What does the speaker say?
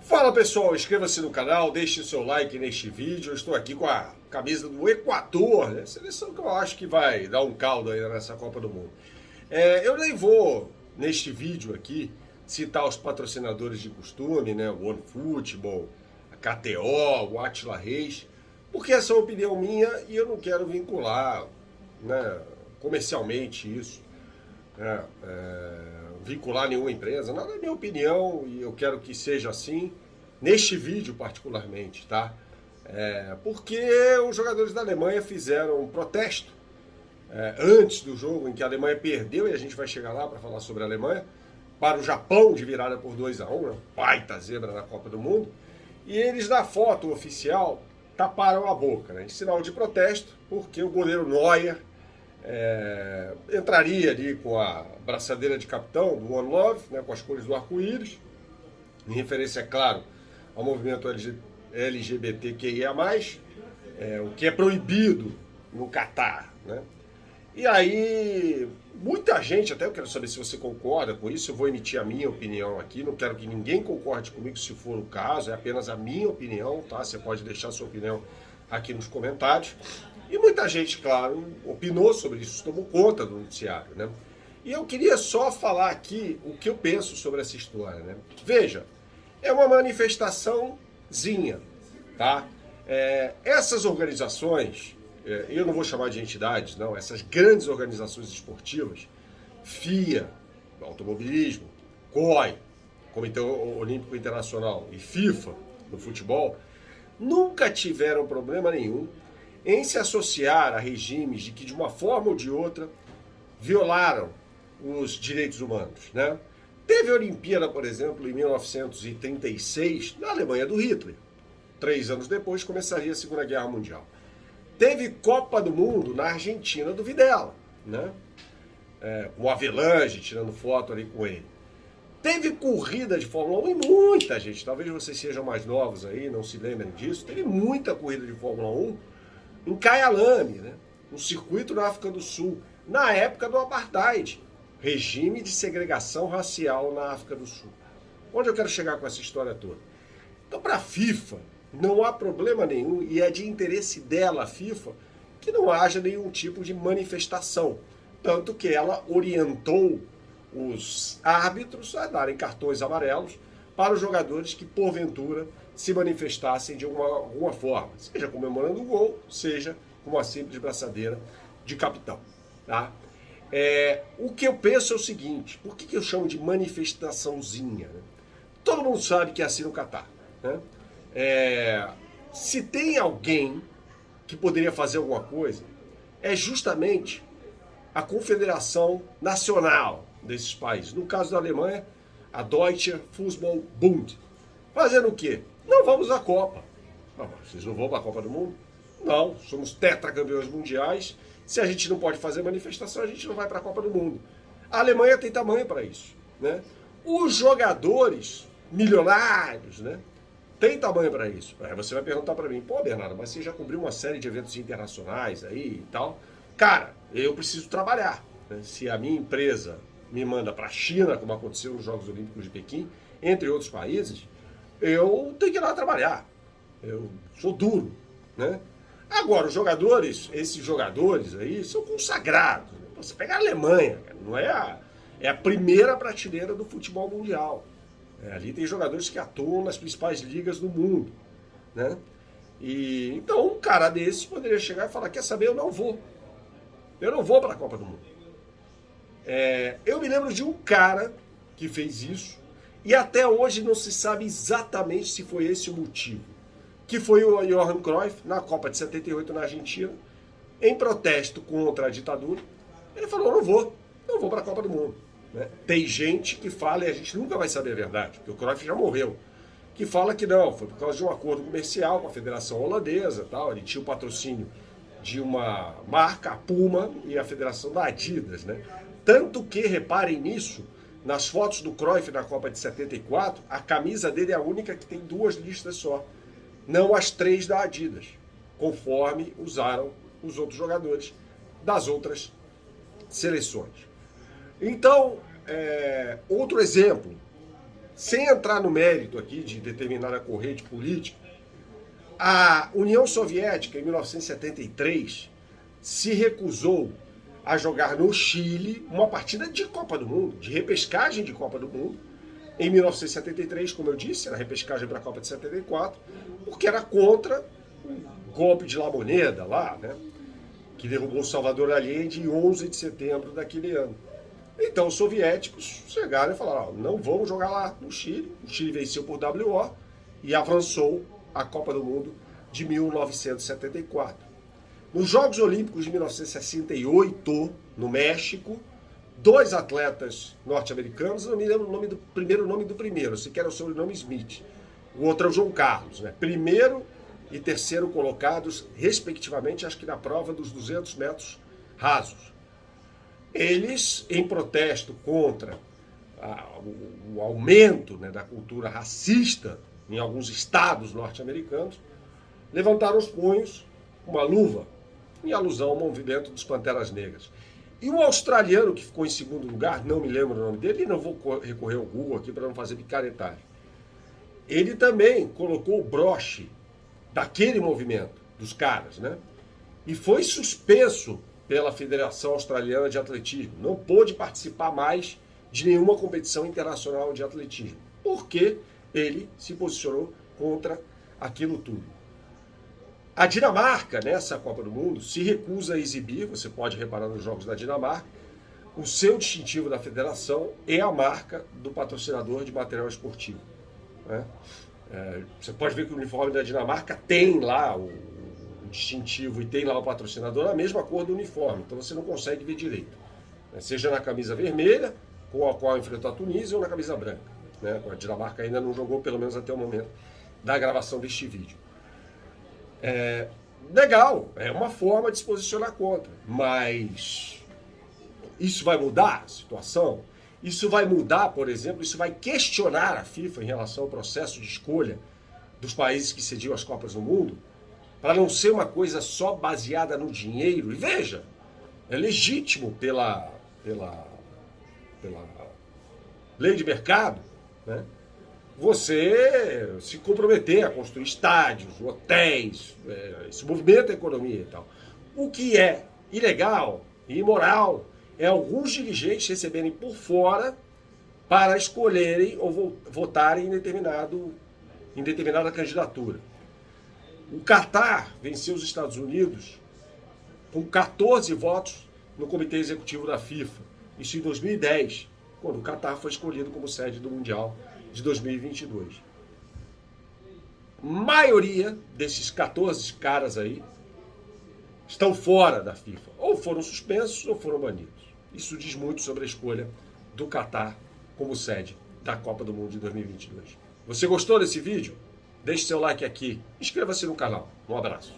Fala pessoal, inscreva-se no canal, deixe o seu like neste vídeo. Eu estou aqui com a camisa do Equador, né? Seleção que eu acho que vai dar um caldo aí nessa Copa do Mundo. Eu nem vou, neste vídeo aqui, citar os patrocinadores de costume, né? O OneFootball, a KTO, o Átila Reis, porque essa é uma opinião minha e eu não quero vincular, né, comercialmente isso, né? Vincular nenhuma empresa, nada é minha opinião e eu quero que seja assim, neste vídeo particularmente, tá? Porque os jogadores da Alemanha fizeram um protesto antes do jogo em que a Alemanha perdeu, e a gente vai chegar lá para falar sobre a Alemanha, para o Japão de virada por 2-1, né? Baita zebra na Copa do Mundo, e eles na foto oficial taparam a boca, né? Em sinal de protesto, porque o goleiro Neuer entraria ali com a braçadeira de capitão do One Love, né, com as cores do arco-íris, em referência, é claro, ao movimento LGBTQIA+, o que é proibido no Catar, né? E aí, muita gente, até eu quero saber se você concorda com isso, eu vou emitir a minha opinião aqui, não quero que ninguém concorde comigo se for o caso, é apenas a minha opinião, tá? Você pode deixar a sua opinião aqui nos comentários. E muita gente, claro, opinou sobre isso, tomou conta do noticiário, né? E eu queria só falar aqui o que eu penso sobre essa história, né? Veja, é uma manifestaçãozinha, tá? Essas organizações, eu não vou chamar de entidades, não, essas grandes organizações esportivas, FIA, automobilismo, COI, Comitê Olímpico Internacional, e FIFA, no futebol, nunca tiveram problema nenhum em se associar a regimes de que, de uma forma ou de outra, violaram os direitos humanos, né? Teve a Olimpíada, por exemplo, em 1936, na Alemanha do Hitler. 3 anos depois começaria a Segunda Guerra Mundial. Teve Copa do Mundo na Argentina do Videla, né? O Avelange tirando foto ali com ele. Teve corrida de Fórmula 1 e muita gente, talvez vocês sejam mais novos aí, não se lembrem disso, teve muita corrida de Fórmula 1 em Kyalami, né? Um circuito na África do Sul, na época do Apartheid, regime de segregação racial na África do Sul. Onde eu quero chegar com essa história toda? Então, para a FIFA, não há problema nenhum, e é de interesse dela, a FIFA, que não haja nenhum tipo de manifestação. Tanto que ela orientou os árbitros a darem cartões amarelos para os jogadores que, porventura, se manifestassem de alguma forma, seja comemorando o gol, seja com uma simples braçadeira de capitão, tá? O que eu penso é o seguinte, por que eu chamo de manifestaçãozinha, né? Todo mundo sabe que é assim no Catar, né? Se tem alguém que poderia fazer alguma coisa, é justamente a Confederação Nacional desses países. No caso da Alemanha, a Deutsche Fußball-Bund. Fazendo o quê? Não vamos à Copa. Vocês não vão para a Copa do Mundo? Não, somos tetracampeões mundiais. Se a gente não pode fazer manifestação, a gente não vai para a Copa do Mundo. A Alemanha tem tamanho para isso, né? Os jogadores milionários, né, tem tamanho para isso. Aí você vai perguntar para mim, pô, Bernardo, mas você já cobriu uma série de eventos internacionais aí e tal. Cara, eu preciso trabalhar, né? Se a minha empresa me manda para a China, como aconteceu nos Jogos Olímpicos de Pequim, entre outros países, eu tenho que ir lá trabalhar. Eu sou duro, né? Agora, os jogadores, esses jogadores aí, são consagrados, né? Você pega a Alemanha, cara, não é a primeira prateleira do futebol mundial. Ali tem jogadores que atuam nas principais ligas do mundo, né? E então um cara desse poderia chegar e falar, quer saber, eu não vou para a Copa do Mundo. Eu me lembro de um cara que fez isso, e até hoje não se sabe exatamente se foi esse o motivo, que foi o Johan Cruyff, na Copa de 78 na Argentina, em protesto contra a ditadura. Ele falou, não vou para a Copa do Mundo, né? Tem gente que fala, e a gente nunca vai saber a verdade, porque o Cruyff já morreu, que fala que não, foi por causa de um acordo comercial com a Federação Holandesa, tal. Ele tinha o patrocínio de uma marca, a Puma, e a Federação da Adidas, né? Tanto que, reparem nisso, nas fotos do Cruyff na Copa de 74, a camisa dele é a única que tem 2 listas só, não as 3 da Adidas, conforme usaram os outros jogadores das outras seleções. Então, outro exemplo, sem entrar no mérito aqui de determinada corrente política, a União Soviética, em 1973, se recusou a jogar no Chile uma partida de Copa do Mundo, de repescagem de Copa do Mundo, em 1973, como eu disse, era repescagem para a Copa de 74, porque era contra o golpe de La Moneda lá, né, que derrubou Salvador Allende em 11 de setembro daquele ano. Então os soviéticos chegaram e falaram, não vamos jogar lá no Chile. O Chile venceu por WO e avançou a Copa do Mundo de 1974. Nos Jogos Olímpicos de 1968, no México, 2 atletas norte-americanos, não me lembro o nome do primeiro, se quer o sobrenome Smith. O outro é o João Carlos, né? Primeiro e terceiro colocados, respectivamente, acho que na prova dos 200 metros rasos. Eles, em protesto contra o aumento, né, da cultura racista em alguns estados norte-americanos, levantaram os punhos, uma luva, em alusão ao movimento dos Panteras Negras. E o australiano que ficou em segundo lugar, não me lembro o nome dele, e não vou recorrer ao Google aqui para não fazer picaretagem. Ele também colocou o broche daquele movimento, dos caras, né? E foi suspenso pela Federação Australiana de Atletismo. Não pôde participar mais de nenhuma competição internacional de atletismo, porque ele se posicionou contra aquilo tudo. A Dinamarca, nessa Copa do Mundo, se recusa a exibir, você pode reparar nos jogos da Dinamarca, o seu distintivo da federação é a marca do patrocinador de material esportivo, né? Você pode ver que o uniforme da Dinamarca tem lá o distintivo e tem lá o patrocinador na mesma cor do uniforme, então você não consegue ver direito, né? Seja na camisa vermelha, com a qual enfrentou a Tunísia, ou na camisa branca, né? A Dinamarca ainda não jogou, pelo menos até o momento da gravação deste vídeo. Legal, é uma forma de se posicionar contra, mas isso vai mudar a situação? Isso vai mudar, por exemplo, isso vai questionar a FIFA em relação ao processo de escolha dos países que cediam as Copas do Mundo, para não ser uma coisa só baseada no dinheiro. E veja, é legítimo pela lei de mercado, né, você se comprometer a construir estádios, hotéis, isso movimenta a economia e tal. O que é ilegal e imoral é alguns dirigentes receberem por fora para escolherem ou votarem em determinada candidatura. O Catar venceu os Estados Unidos com 14 votos no Comitê Executivo da FIFA. Isso em 2010, quando o Catar foi escolhido como sede do Mundial de 2022. Maioria desses 14 caras aí estão fora da FIFA. Ou foram suspensos ou foram banidos. Isso diz muito sobre a escolha do Catar como sede da Copa do Mundo de 2022. Você gostou desse vídeo? Deixe seu like aqui. Inscreva-se no canal. Um abraço.